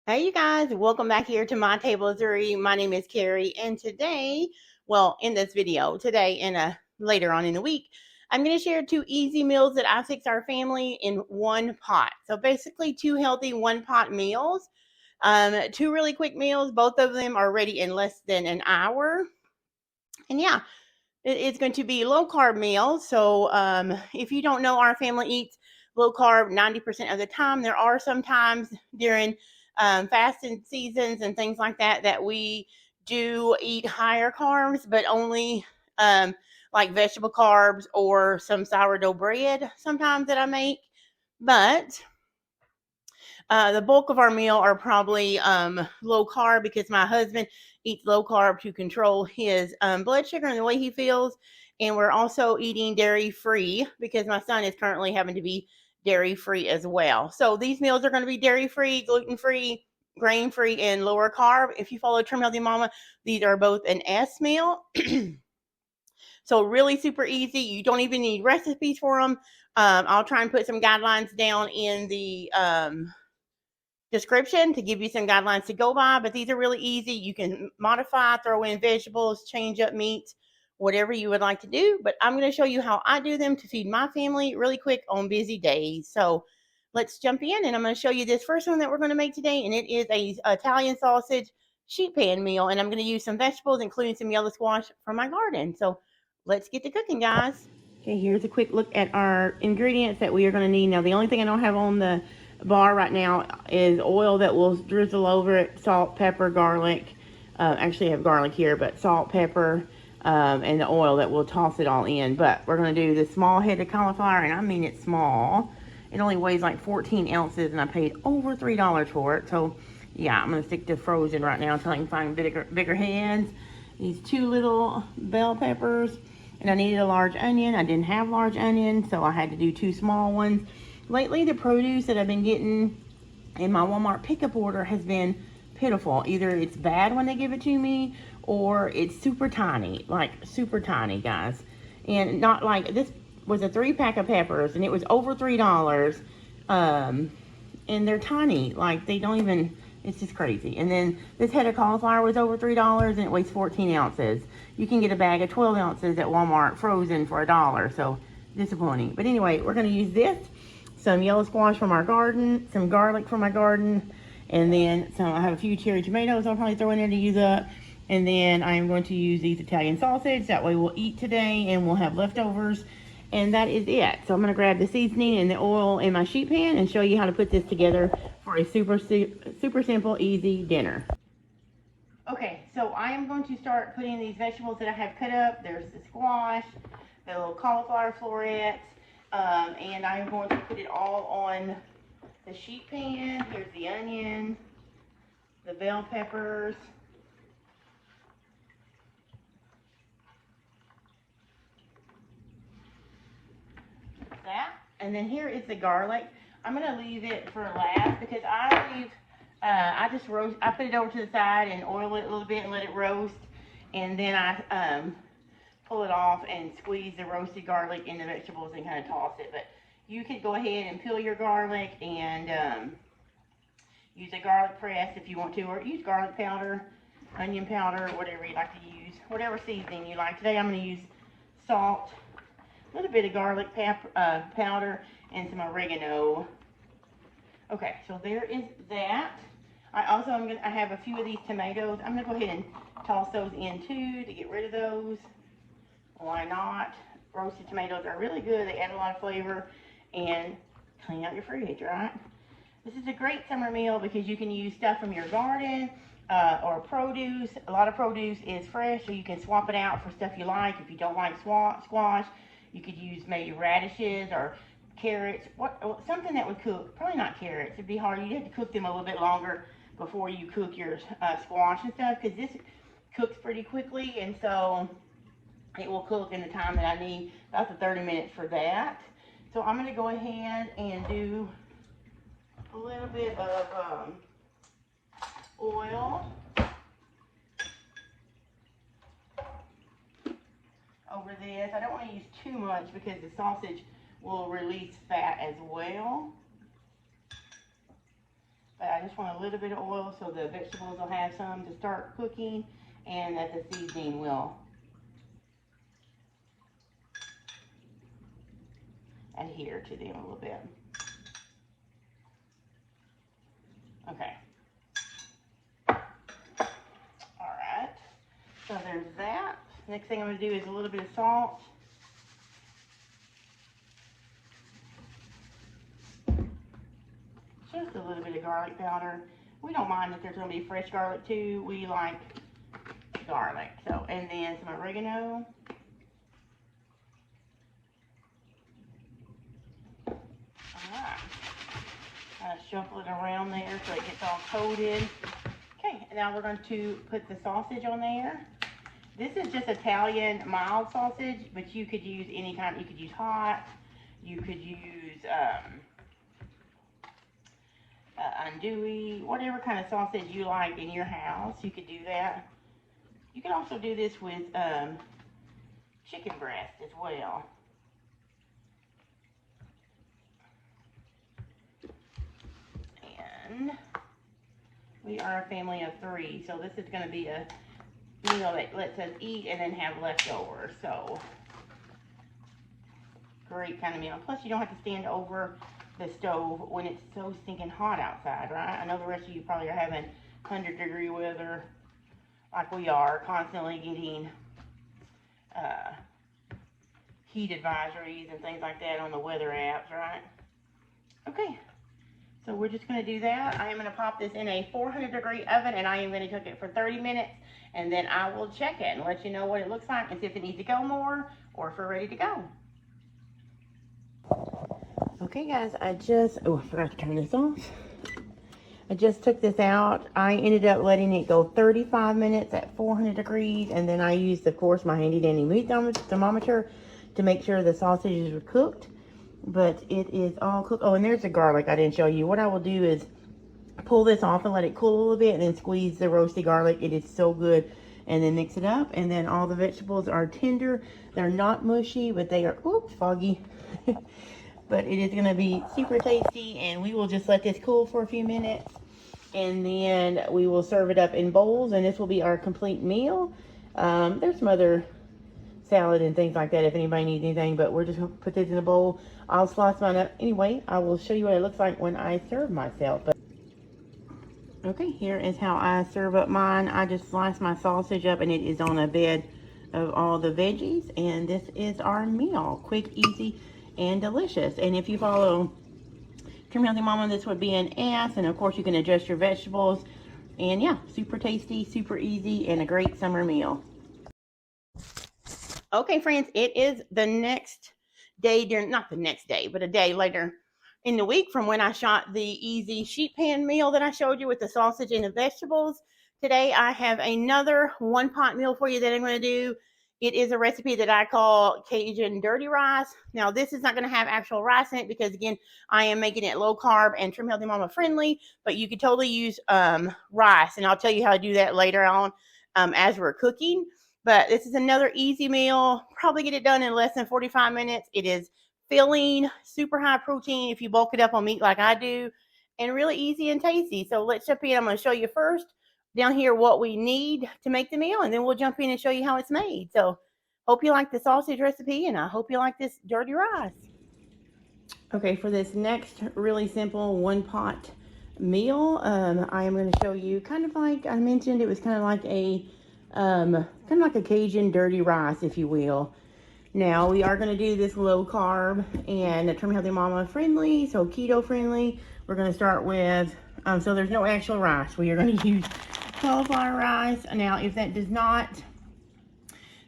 Hey, you guys, welcome back here to My Table of Three. My name is Carrie, and today, well, in this video, today and later on in the week, I'm going to share two easy meals that I fix our family in one pot. So basically, two healthy one pot meals, two really quick meals. Both of them are ready in less than an hour. And yeah, it's going to be low carb meals. So if you don't know, our family eats low carb 90% of the time. There are some times during fasting seasons and things like that that we do eat higher carbs, but only like vegetable carbs or some sourdough bread sometimes that I make. But the bulk of our meal are probably low carb because my husband eats low carb to control his blood sugar and the way he feels. And we're also eating dairy free because my son is currently having to be dairy free as well. So these meals are going to be dairy free, gluten free, grain free, and lower carb. If you follow Trim Healthy Mama, these are both an S meal. So really super easy. You don't even need recipes for them. I'll try and put some guidelines down in the description to give you some guidelines to go by, but these are really easy. You can modify, throw in vegetables, change up meats, whatever you would like to do. But I'm going to show you how I do them to feed my family really quick on busy days. So let's jump in, and I'm going to show you this first one that we're going to make today, and it is a Italian sausage sheet pan meal, and I'm going to use some vegetables, including some yellow squash from my garden. So let's get to cooking, guys. Okay, here's a quick look at our ingredients that we are going to need. Now, the only thing I don't have on the bar right now is oil that will drizzle over it, salt, pepper, garlic. Actually, I have garlic here, but salt, pepper, and the oil that will toss it all in. But we're going to do the small headed cauliflower, and I mean it's small. It only weighs like 14 ounces, and I paid over $3 for it. So, yeah, I'm going to stick to frozen right now until I can find bigger heads. These two little bell peppers, and I needed a large onion. I didn't have large onion, so I had to do two small ones. Lately, the produce that I've been getting in my Walmart pickup order has been pitiful. Either it's bad when they give it to me, or it's super tiny, like super tiny, guys. And not like, this was a 3-pack of peppers, and it was over $3. And they're tiny, like they don't even, it's just crazy. And then this head of cauliflower was over $3, and it weighs 14 ounces. You can get a bag of 12 ounces at Walmart frozen for $1, so disappointing. But anyway, we're going to use this, some yellow squash from our garden, some garlic from my garden, and then I have a few cherry tomatoes I'll probably throw in there to use up. And then I am going to use these Italian sausage. That way we'll eat today and we'll have leftovers. And that is it. So I'm going to grab the seasoning and the oil in my sheet pan and show you how to put this together for a super simple, easy dinner. Okay, so I am going to start putting these vegetables that I have cut up. There's the squash, the little cauliflower florets, and I am going to put it all on the sheet pan. Here's the onion, the bell peppers, that, and then here is the garlic. I'm going to leave it for last because I just roast. I put it over to the side and oil it a little bit and let it roast, and then I pull it off and squeeze the roasted garlic in the vegetables and kind of toss it. But you could go ahead and peel your garlic and use a garlic press if you want to, or use garlic powder, onion powder, whatever you like to use, whatever seasoning you like. Today I'm going to use salt, a little bit of garlic powder, and some oregano. Okay, so there is that. I have a few of these tomatoes. I'm gonna go ahead and toss those in too to get rid of those. Why not? Roasted tomatoes are really good. They add a lot of flavor and clean out your fridge, right? This is a great summer meal because you can use stuff from your garden or produce. A lot of produce is fresh, so you can swap it out for stuff you like. If you don't like squash, you could use maybe radishes or carrots, something that would cook. Probably not carrots. It'd be hard. You'd have to cook them a little bit longer before you cook your squash and stuff, because this cooks pretty quickly, and so it will cook in the time that I need, about the 30 minutes for that. So I'm going to go ahead and do a little bit of oil over this. I don't want to use too much because the sausage will release fat as well. But I just want a little bit of oil so the vegetables will have some to start cooking and that the seasoning will adhere to them a little bit. Okay. Alright. So there's that. Next thing I'm going to do is a little bit of salt. Just a little bit of garlic powder. We don't mind if there's going to be fresh garlic too. We like garlic. So, and then some oregano. Alright. Shuffle it around there so it gets all coated. Okay, and now we're going to put the sausage on there. This is just Italian mild sausage, but you could use any kind. You could use hot. You could use andouille, whatever kind of sausage you like in your house. You could do that. You can also do this with chicken breast as well. And we are a family of 3, so this is going to be a meal that lets us eat and then have leftovers. So great kind of meal. Plus you don't have to stand over the stove when it's so stinking hot outside, right? I know the rest of you probably are having 100-degree weather like we are, constantly getting heat advisories and things like that on the weather apps, right? Okay. So we're just going to do that. I am going to pop this in a 400-degree oven, and I am going to cook it for 30 minutes, and then I will check it and let you know what it looks like and see if it needs to go more or if we're ready to go. Okay, guys, I forgot to turn this off. I just took this out. I ended up letting it go 35 minutes at 400 degrees, and then I used, of course, my handy-dandy meat thermometer to make sure the sausages were cooked. But it is all cooked. Oh, and there's the garlic I didn't show you. What I will do is pull this off and let it cool a little bit and then squeeze the roasted garlic. It is so good. And then mix it up. And then all the vegetables are tender. They're not mushy, but they are, oops, foggy. But it is going to be super tasty. And we will just let this cool for a few minutes. And then we will serve it up in bowls. And this will be our complete meal. There's some other salad and things like that if anybody needs anything, but we're just going to put this in a bowl. I'll slice mine up anyway. I will show you what it looks like when I serve myself. But okay, here is how I serve up mine. I just slice my sausage up and it is on a bed of all the veggies, and this is our meal. Quick, easy, and delicious. And if you follow Trim Healthy Mama, this would be an S, and of course you can adjust your vegetables. And yeah, super tasty, super easy, and a great summer meal. Okay, friends, it is the next day, not the next day, but a day later in the week from when I shot the easy sheet pan meal that I showed you with the sausage and the vegetables. Today, I have another one-pot meal for you that I'm going to do. It is a recipe that I call Cajun Dirty Rice. Now, this is not going to have actual rice in it because, again, I am making it low carb and Trim Healthy Mama friendly, but you could totally use rice, and I'll tell you how to do that later on as we're cooking. But this is another easy meal. Probably get it done in less than 45 minutes. It is filling, super high protein if you bulk it up on meat like I do, and really easy and tasty. So let's jump in. I'm going to show you first down here what we need to make the meal, and then we'll jump in and show you how it's made. So hope you like the sausage recipe, and I hope you like this dirty rice. Okay, for this next really simple one-pot meal, I am going to show you kind of like I mentioned, it was kind of like a Cajun dirty rice, if you will. Now, we are going to do this low carb and Trim Healthy Mama friendly, so keto friendly. We're going to start with, so there's no actual rice. We are going to use cauliflower rice. Now, if that does not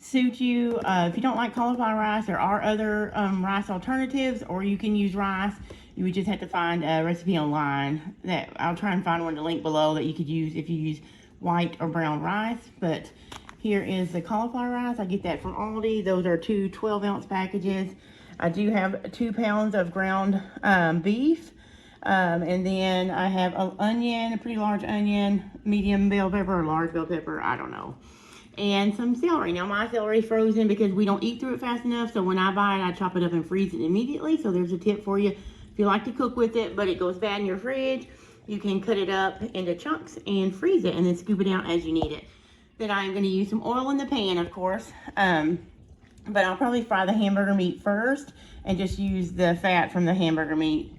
suit you, if you don't like cauliflower rice, there are other rice alternatives, or you can use rice. You would just have to find a recipe online that I'll try and find one to link below that you could use if you use white or brown rice. But here is the cauliflower rice. I get that from Aldi. Those are two 12-ounce packages. I do have 2 pounds of ground beef. And then I have an onion, a pretty large onion, medium bell pepper or large bell pepper, I don't know. And some celery. Now, my celery is frozen because we don't eat through it fast enough. So when I buy it, I chop it up and freeze it immediately. So there's a tip for you if you like to cook with it, but it goes bad in your fridge. you can cut it up into chunks and freeze it and then scoop it out as you need it. Then I'm going to use some oil in the pan, of course. But I'll probably fry the hamburger meat first and just use the fat from the hamburger meat.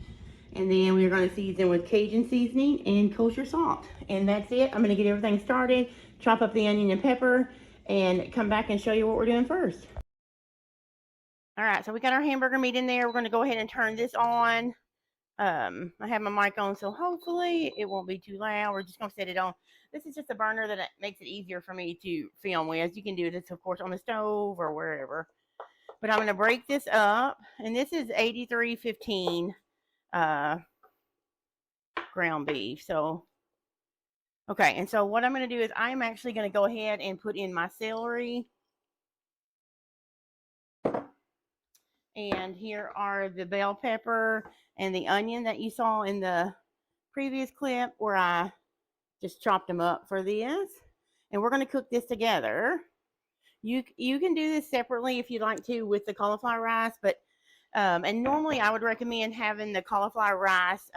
And then we're going to season with Cajun seasoning and kosher salt. And that's it. I'm going to get everything started, chop up the onion and pepper, and come back and show you what we're doing first. All right, so we got our hamburger meat in there. We're going to go ahead and turn this on. I have my mic on, so hopefully it won't be too loud. We're just going to set it on. This is just a burner that makes it easier for me to film with. You can do this, of course, on the stove or wherever. But I'm going to break this up. And this is 83.15 ground beef. So, okay. And so what I'm going to do is I'm actually going to go ahead and put in my celery. And here are the bell pepper and the onion that you saw in the previous clip where I just chopped them up for this. And we're going to cook this together. You can do this separately if you'd like to with the cauliflower rice, but and normally I would recommend having the cauliflower rice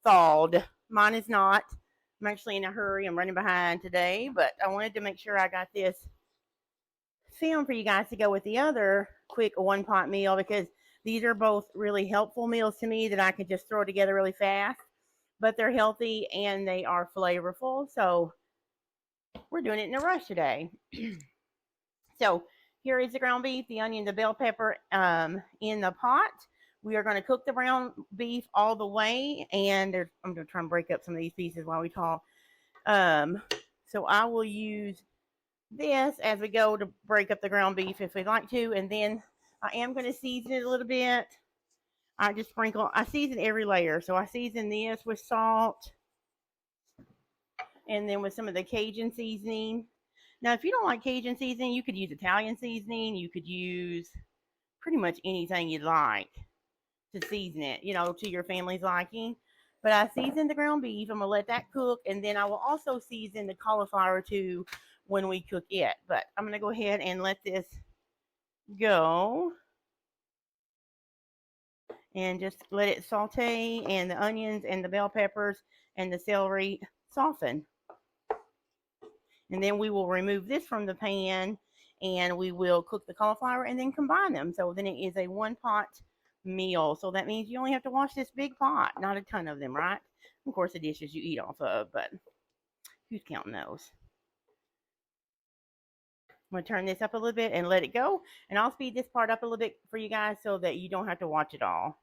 thawed. Mine is not. I'm actually in a hurry. I'm running behind today, but I wanted to make sure I got this film for you guys to go with the other quick one-pot meal, because these are both really helpful meals to me that I could just throw together really fast, but they're healthy and they are flavorful. So we're doing it in a rush today. So here is the ground beef, the onion, the bell pepper in the pot. We are going to cook the ground beef all the way, and I'm going to try and break up some of these pieces while we talk. So I will use this as we go to break up the ground beef if we'd like to, and then I am going to season it a little bit. I season every layer. So I season this with salt and then with some of the Cajun seasoning. Now, if you don't like Cajun seasoning, you could use Italian seasoning. You could use pretty much anything you'd like to season it, to your family's liking. But I seasoned the ground beef. I'm going to let that cook, and then I will also season the cauliflower too when we cook it. But I'm going to go ahead and let this go and just let it saute, and the onions and the bell peppers and the celery soften. And then we will remove this from the pan and we will cook the cauliflower and then combine them. So then it is a one-pot meal. So that means you only have to wash this big pot, not a ton of them, right? Of course, the dishes you eat off of, but who's counting those? I'm going to turn this up a little bit and let it go. And I'll speed this part up a little bit for you guys so that you don't have to watch it all.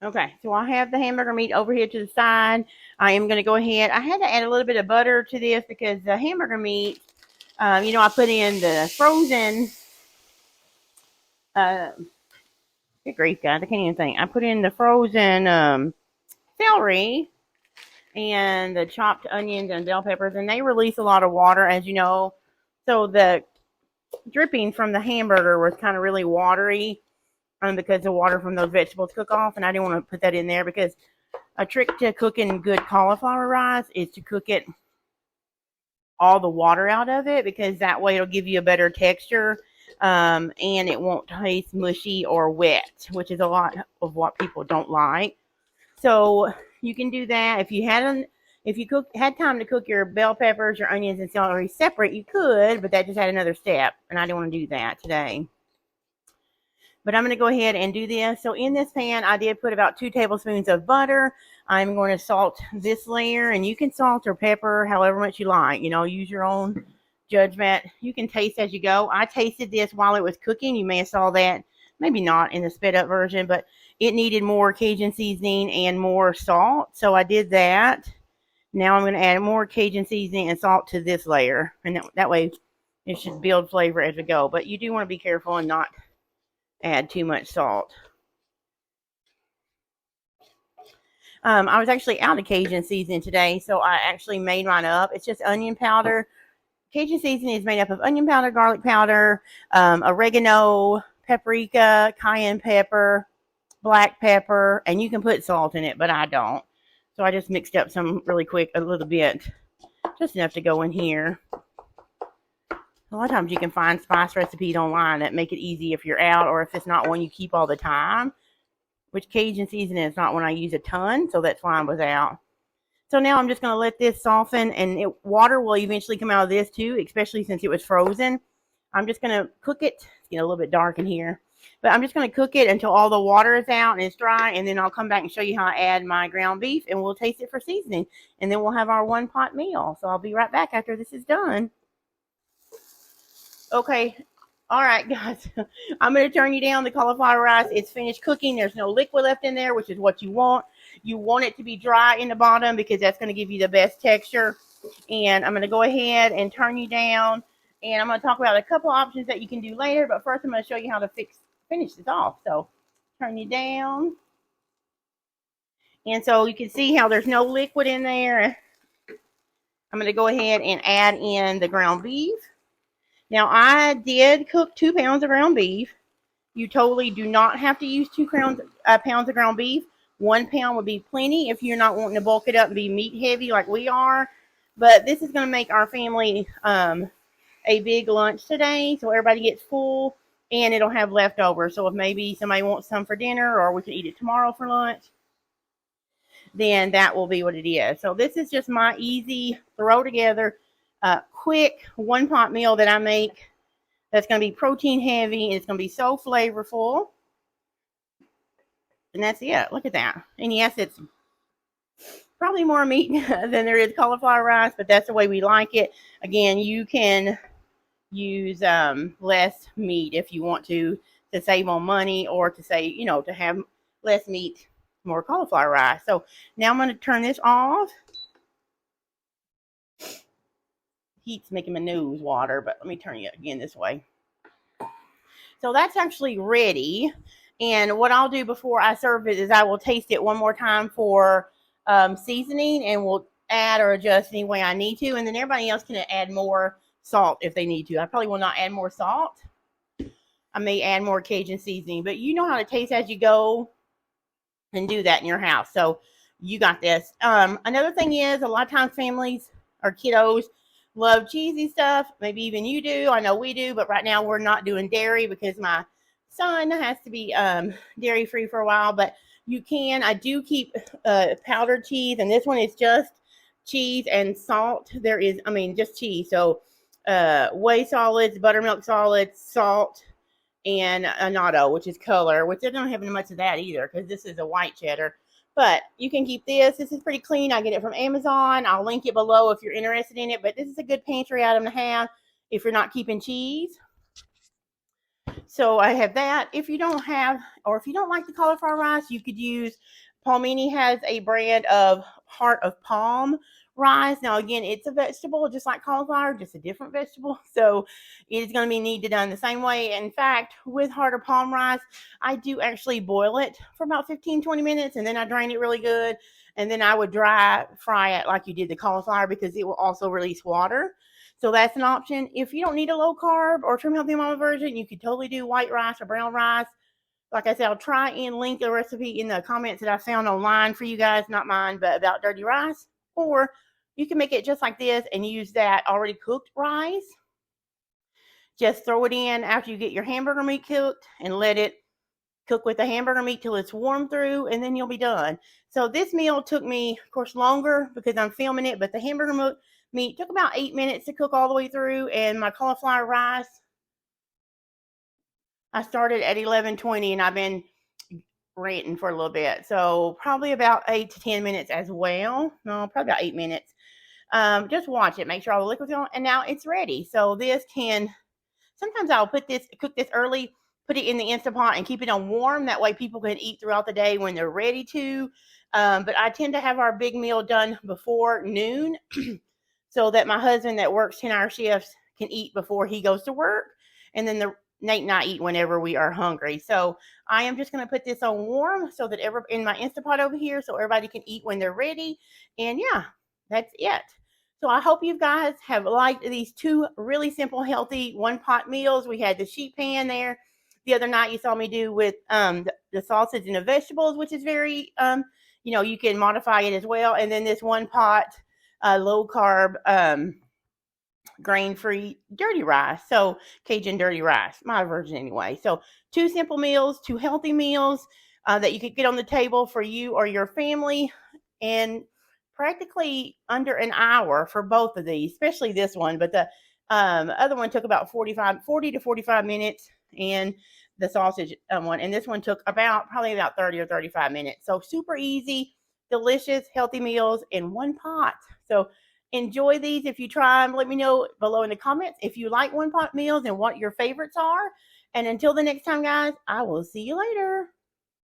Okay, so I have the hamburger meat over here to the side. I am going to go ahead. I had to add a little bit of butter to this because the hamburger meat, I put in the frozen, good grief, guys, I can't even think. I put in the frozen celery and the chopped onions and bell peppers, and they release a lot of water, as you know. So the dripping from the hamburger was kind of really watery. Because the water from those vegetables cook off, and I didn't want to put that in there, because a trick to cooking good cauliflower rice is to cook it all the water out of it, because that way it'll give you a better texture, and it won't taste mushy or wet, which is a lot of what people don't like. So you can do that. If you had time to cook your bell peppers, your onions, and celery separate, you could, but that just had another step, and I didn't want to do that today. But I'm going to go ahead and do this. So in this pan, I did put about 2 tablespoons of butter. I'm going to salt this layer, and you can salt or pepper however much you like. Use your own judgment. You can taste as you go. I tasted this while it was cooking. You may have saw that. Maybe not in the sped up version, but it needed more Cajun seasoning and more salt. So I did that. Now I'm going to add more Cajun seasoning and salt to this layer. And that way it should build flavor as we go. But you do want to be careful and not add too much salt. I was actually out of Cajun seasoning today, so I actually made mine up. It's just onion powder. Cajun seasoning is made up of onion powder, garlic powder, oregano, paprika, cayenne pepper, black pepper, and you can put salt in it, but I don't. So I just mixed up some really quick, a little bit, just enough to go in here. A lot of times you can find spice recipes online that make it easy if you're out, or if it's not one you keep all the time. which Cajun seasoning is not one I use a ton, so that's why I was out. So now I'm just going to let this soften, and water will eventually come out of this too, especially since it was frozen. I'm just going to cook it. It's getting a little bit dark in here. But I'm just going to cook it until all the water is out and it's dry, and then I'll come back and show you how I add my ground beef, and we'll taste it for seasoning. And then we'll have our one-pot meal. So I'll be right back after this is done. Okay. All right, guys. I'm going to turn you down the cauliflower rice. It's finished cooking. There's no liquid left in there, which is what you want. You want it to be dry in the bottom because that's going to give you the best texture. And I'm going to go ahead and turn you down. And I'm going to talk about a couple options that you can do later. But first, I'm going to show you how to finish this off. So turn you down. And so you can see how there's no liquid in there. I'm going to go ahead and add in the ground beef. Now, I did cook 2 pounds of ground beef. You totally do not have to use 2 pounds of ground beef. 1 pound would be plenty if you're not wanting to bulk it up and be meat heavy like we are. But this is going to make our family a big lunch today, so everybody gets full, and it'll have leftovers. So if maybe somebody wants some for dinner, or we can eat it tomorrow for lunch, then that will be what it is. So this is just my easy, throw together, quick one-pot meal that I make that's going to be protein heavy, and it's going to be so flavorful. And that's it. Look at that. And yes, it's probably more meat than there is cauliflower rice, but that's the way we like it. Again, you can use less meat if you want to save on money, or to say, you know, to have less meat, more cauliflower rice. So now I'm going to turn this off. Heat's making my nose water, but let me turn you again this way. So that's actually ready. And what I'll do before I serve it is I will taste it one more time for seasoning, and we'll add or adjust any way I need to. And then everybody else can add more salt if they need to. I probably will not add more salt. I may add more Cajun seasoning, but you know how to taste as you go and do that in your house. So you got this. Another thing is, a lot of times families or kiddos love cheesy stuff. Maybe even you do. I know we do, but right now we're not doing dairy because my son has to be dairy free for a while. But you can. I do keep powdered cheese, and this one is just cheese and salt. There is, I mean, just cheese. So whey solids, buttermilk solids, salt, and annatto, which is color, which I don't have much of that either because this is a white cheddar. But you can keep this. This is pretty clean. I get it from Amazon. I'll link it below if you're interested in it. But this is a good pantry item to have if you're not keeping cheese. So I have that. If you don't have, or if you don't like the cauliflower rice, you could use, Palmini has a brand of heart of palm rice. Now, again, it's a vegetable just like cauliflower, just a different vegetable. So it is going to be needed done the same way. In fact, with heart of palm rice, I do actually boil it for about 15-20 minutes, and then I drain it really good. And then I would dry fry it like you did the cauliflower, because it will also release water. So that's an option. If you don't need a low carb or trim healthy mama version, you could totally do white rice or brown rice. Like I said, I'll try and link the recipe in the comments that I found online for you guys, not mine, but about dirty rice. Or you can make it just like this and use that already cooked rice. Just throw it in after you get your hamburger meat cooked and let it cook with the hamburger meat till it's warm through, and then you'll be done. So this meal took me, of course, longer because I'm filming it, but the hamburger meat took about 8 minutes to cook all the way through, and my cauliflower rice, I started at 11:20, and I've been ranting for a little bit. So probably about 8 to 10 minutes as well. No, probably about 8 minutes. Just watch it. Make sure all the liquid's on. And now it's ready. So this can, sometimes I'll cook this early, put it in the Instant Pot and keep it on warm. That way people can eat throughout the day when they're ready to. But I tend to have our big meal done before noon so that my husband that works 10-hour shifts can eat before he goes to work. And then Nate and I eat whenever we are hungry. So I am just going to put this on warm so that in my Instant Pot over here, so everybody can eat when they're ready. And yeah, that's it. So I hope you guys have liked these 2 really simple, healthy one-pot meals. We had the sheet pan there the other night you saw me do with the sausage and the vegetables, which is very, you can modify it as well. And then this one-pot low-carb grain-free dirty rice. So Cajun dirty rice, my version anyway. So 2 simple meals, 2 healthy meals. that you could get on the table for you or your family, and practically under an hour for both of these, especially this one. But the other one took about 40 to 45 minutes, and the sausage one, and this one took probably about 30 or 35 minutes. So super easy, delicious, healthy meals in one pot. So enjoy these. If you try them, let me know below in the comments if you like one pot meals and what your favorites are. And until the next time, guys, I will see you later.